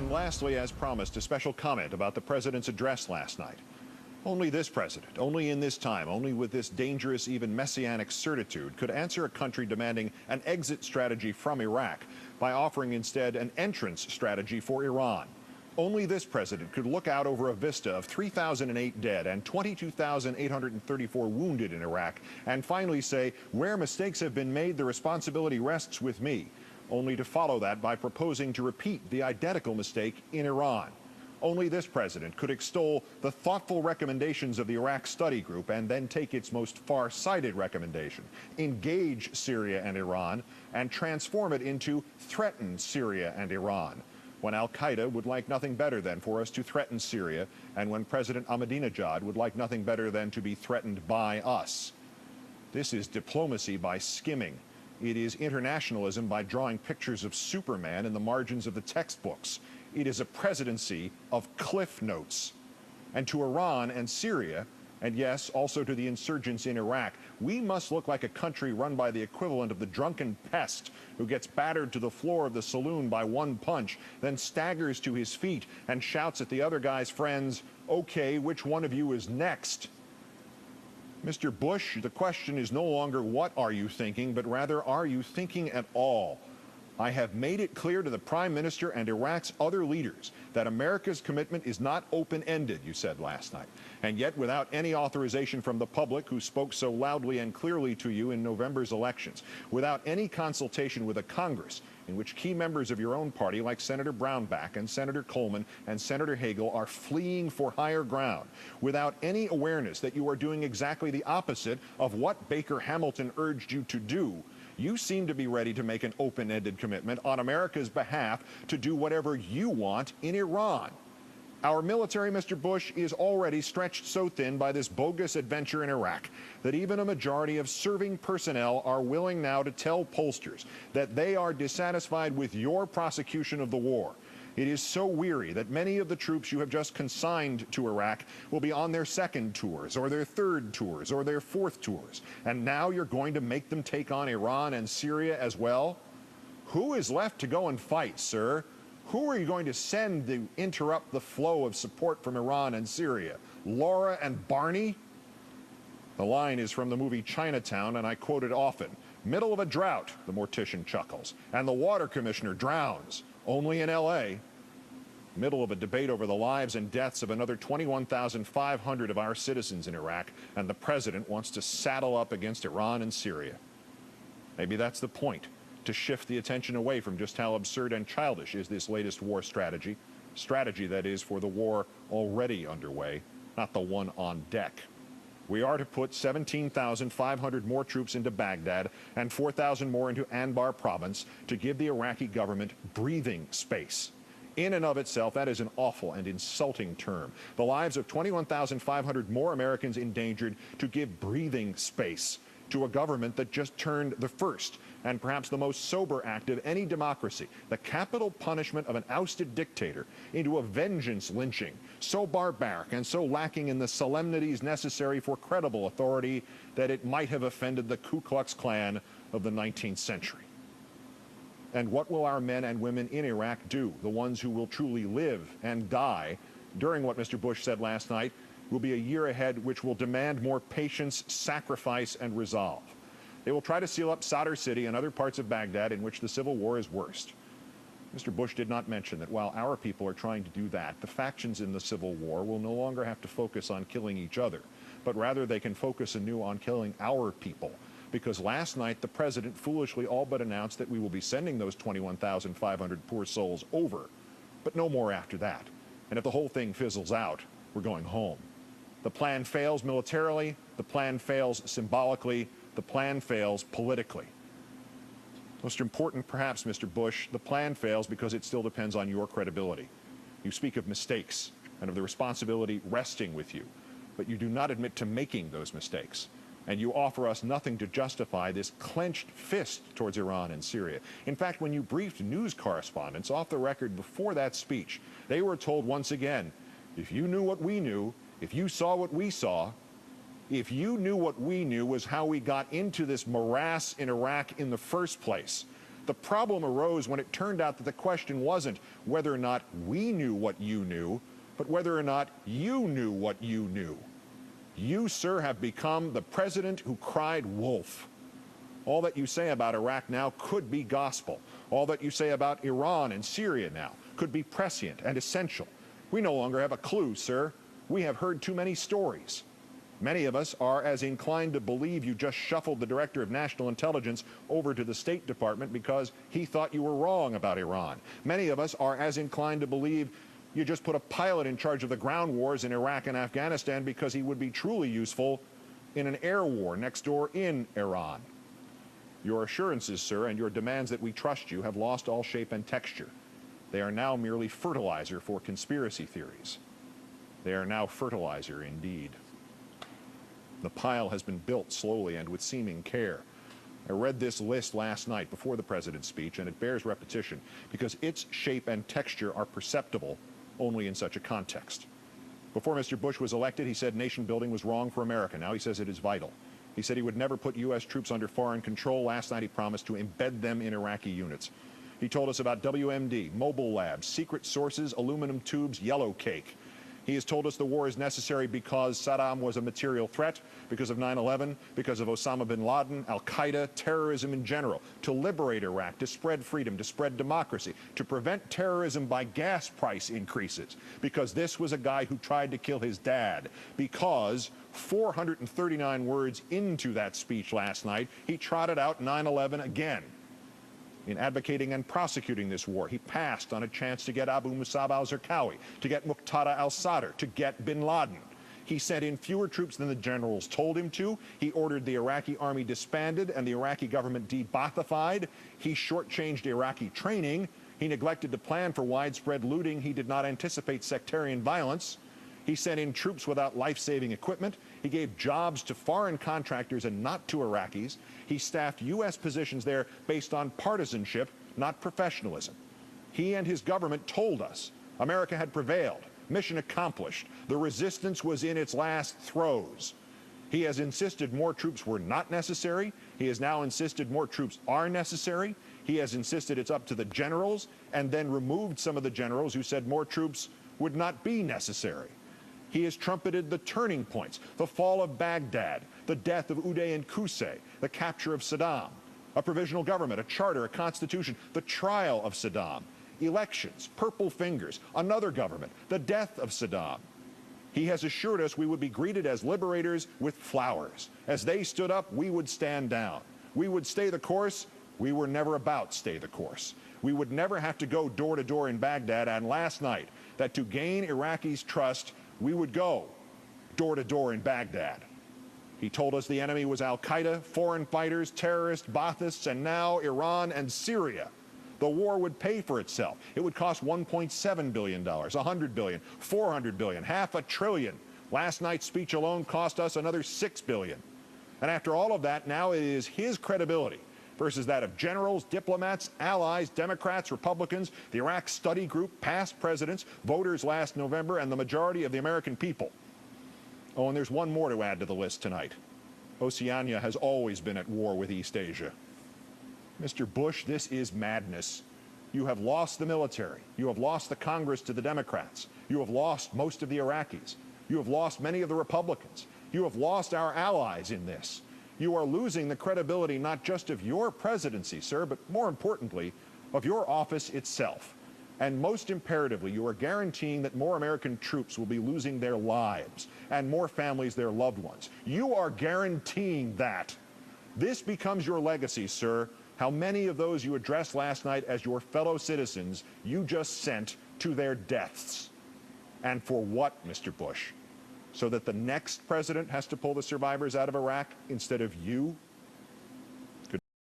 And lastly, as promised, a special comment about the president's address last night. Only this president, only in this time, only with this dangerous, even messianic certitude, could answer a country demanding an exit strategy from Iraq by offering instead an entrance strategy for Iran. Only this president could look out over a vista of 3,008 dead and 22,834 wounded in Iraq and finally say, where mistakes have been made, the responsibility rests with me, only to follow that by proposing to repeat the identical mistake in Iran. Only this president could extol the thoughtful recommendations of the Iraq Study Group and then take its most far-sighted recommendation, engage Syria and Iran, and transform it into threaten Syria and Iran, when al-Qaeda would like nothing better than for us to threaten Syria, and when President Ahmadinejad would like nothing better than to be threatened by us. This is diplomacy by skimming. It is internationalism by drawing pictures of Superman in the margins of the textbooks. It is a presidency of cliff notes. And to Iran and Syria, and yes, also to the insurgents in Iraq, we must look like a country run by the equivalent of the drunken pest who gets battered to the floor of the saloon by one punch, then staggers to his feet and shouts at the other guy's friends, "Okay, which one of you is next?" Mr. Bush, the question is no longer what are you thinking, but rather are you thinking at all? I have made it clear to the Prime Minister and Iraq's other leaders that America's commitment is not open-ended, you said last night. And yet, without any authorization from the public, who spoke so loudly and clearly to you in November's elections, without any consultation with a Congress in which key members of your own party, like Senator Brownback and Senator Coleman and Senator Hagel, are fleeing for higher ground, without any awareness that you are doing exactly the opposite of what Baker Hamilton urged you to do, you seem to be ready to make an open-ended commitment on America's behalf to do whatever you want in Iran. Our military, Mr. Bush, is already stretched so thin by this bogus adventure in Iraq that even a majority of serving personnel are willing now to tell pollsters that they are dissatisfied with your prosecution of the war. It is so weary that many of the troops you have just consigned to Iraq will be on their second tours or their third tours or their fourth tours. And now you're going to make them take on Iran and Syria as well? Who is left to go and fight, sir? Who are you going to send to interrupt the flow of support from Iran and Syria? Laura and Barney? The line is from the movie Chinatown, and I quote it often. Middle of a drought, the mortician chuckles, and the water commissioner drowns. Only in L.A. Middle of a debate over the lives and deaths of another 21,500 of our citizens in Iraq, and the president wants to saddle up against Iran and Syria. Maybe that's the point, to shift the attention away from just how absurd and childish is this latest war strategy that is for the war already underway, not the one on deck. We are to put 17,500 more troops into Baghdad and 4,000 more into Anbar province to give the Iraqi government breathing space. In and of itself, that is an awful and insulting term. The lives of 21,500 more Americans endangered to give breathing space to a government that just turned the first and perhaps the most sober act of any democracy, the capital punishment of an ousted dictator, into a vengeance lynching so barbaric and so lacking in the solemnities necessary for credible authority that it might have offended the Ku Klux Klan of the 19th century. And what will our men and women in Iraq do, the ones who will truly live and die, during what Mr. Bush said last night will be a year ahead which will demand more patience, sacrifice, and resolve? They will try to seal up Sadr City and other parts of Baghdad in which the civil war is worst. Mr. Bush did not mention that while our people are trying to do that, the factions in the civil war will no longer have to focus on killing each other, but rather they can focus anew on killing our people. Because last night the president foolishly all but announced that we will be sending those 21,500 poor souls over, but no more after that. And if the whole thing fizzles out, we're going home. The plan fails militarily, the plan fails symbolically, the plan fails politically. Most important, perhaps, Mr. Bush, the plan fails because it still depends on your credibility. You speak of mistakes and of the responsibility resting with you, but you do not admit to making those mistakes. And you offer us nothing to justify this clenched fist towards Iran and Syria. In fact, when you briefed news correspondents off the record before that speech, they were told once again, if you knew what we knew, if you saw what we saw, if you knew what we knew was how we got into this morass in Iraq in the first place, The problem arose when it turned out that the question wasn't whether or not we knew what you knew, but whether or not you knew what you knew. You, sir, have become the president who cried wolf. All that you say about Iraq now could be gospel. All that you say about Iran and Syria now could be prescient and essential. We no longer have a clue, sir. We have heard too many stories. Many of us are as inclined to believe you just shuffled the Director of National Intelligence over to the State Department because he thought you were wrong about Iran. Many of us are as inclined to believe you just put a pilot in charge of the ground wars in Iraq and Afghanistan because he would be truly useful in an air war next door in Iran. Your assurances, sir, and your demands that we trust you have lost all shape and texture. They are now merely fertilizer for conspiracy theories. They are now fertilizer indeed. The pile has been built slowly and with seeming care. I read this list last night before the president's speech, and it bears repetition because its shape and texture are perceptible only in such a context. Before Mr. Bush was elected, he said nation building was wrong for America. Now he says it is vital. He said he would never put U.S. troops under foreign control. Last night he promised to embed them in Iraqi units. He told us about WMD, mobile labs, secret sources, aluminum tubes, yellow cake. He has told us the war is necessary because Saddam was a material threat, because of 9/11, because of Osama bin Laden, al-Qaeda, terrorism in general, to liberate Iraq, to spread freedom, to spread democracy, to prevent terrorism by gas price increases, because this was a guy who tried to kill his dad, because 439 words into that speech last night, he trotted out 9/11 again. In advocating and prosecuting this war, he passed on a chance to get Abu Musab al-Zarqawi, to get Muqtada al-Sadr, to get bin Laden. He sent in fewer troops than the generals told him to. He ordered the Iraqi army disbanded and the Iraqi government de-Baathified. He shortchanged Iraqi training. He neglected to plan for widespread looting. He did not anticipate sectarian violence. He sent in troops without life-saving equipment. He gave jobs to foreign contractors and not to Iraqis. He staffed U.S. positions there based on partisanship, not professionalism. He and his government told us America had prevailed, mission accomplished. The resistance was in its last throes. He has insisted more troops were not necessary. He has now insisted more troops are necessary. He has insisted it's up to the generals, and then removed some of the generals who said more troops would not be necessary. He has trumpeted the turning points, the fall of Baghdad, the death of Uday and Qusay, the capture of Saddam, a provisional government, a charter, a constitution, the trial of Saddam, elections, purple fingers, another government, the death of Saddam. He has assured us we would be greeted as liberators with flowers. As they stood up, we would stand down. We would stay the course. We were never about stay the course. We would never have to go door to door in Baghdad, and last night, that to gain Iraqis' trust, we would go door to door in Baghdad. He told us the enemy was al-Qaeda, foreign fighters, terrorists, Baathists, and now Iran and Syria. The war would pay for itself. It would cost $1.7 billion, $100 billion, $400 billion, $500 billion. Last night's speech alone cost us another $6 billion. And after all of that, now it is his credibility versus that of generals, diplomats, allies, Democrats, Republicans, the Iraq Study Group, past presidents, voters last November, and the majority of the American people. Oh, and there's one more to add to the list tonight. Oceania has always been at war with East Asia. Mr. Bush, this is madness. You have lost the military. You have lost the Congress to the Democrats. You have lost most of the Iraqis. You have lost many of the Republicans. You have lost our allies in this. You are losing the credibility not just of your presidency, sir, but more importantly, of your office itself. And most imperatively, you are guaranteeing that more American troops will be losing their lives and more families their loved ones. You are guaranteeing that. This becomes your legacy, sir. How many of those you addressed last night as your fellow citizens you just sent to their deaths? And for what, Mr. Bush? So that the next president has to pull the survivors out of Iraq instead of you?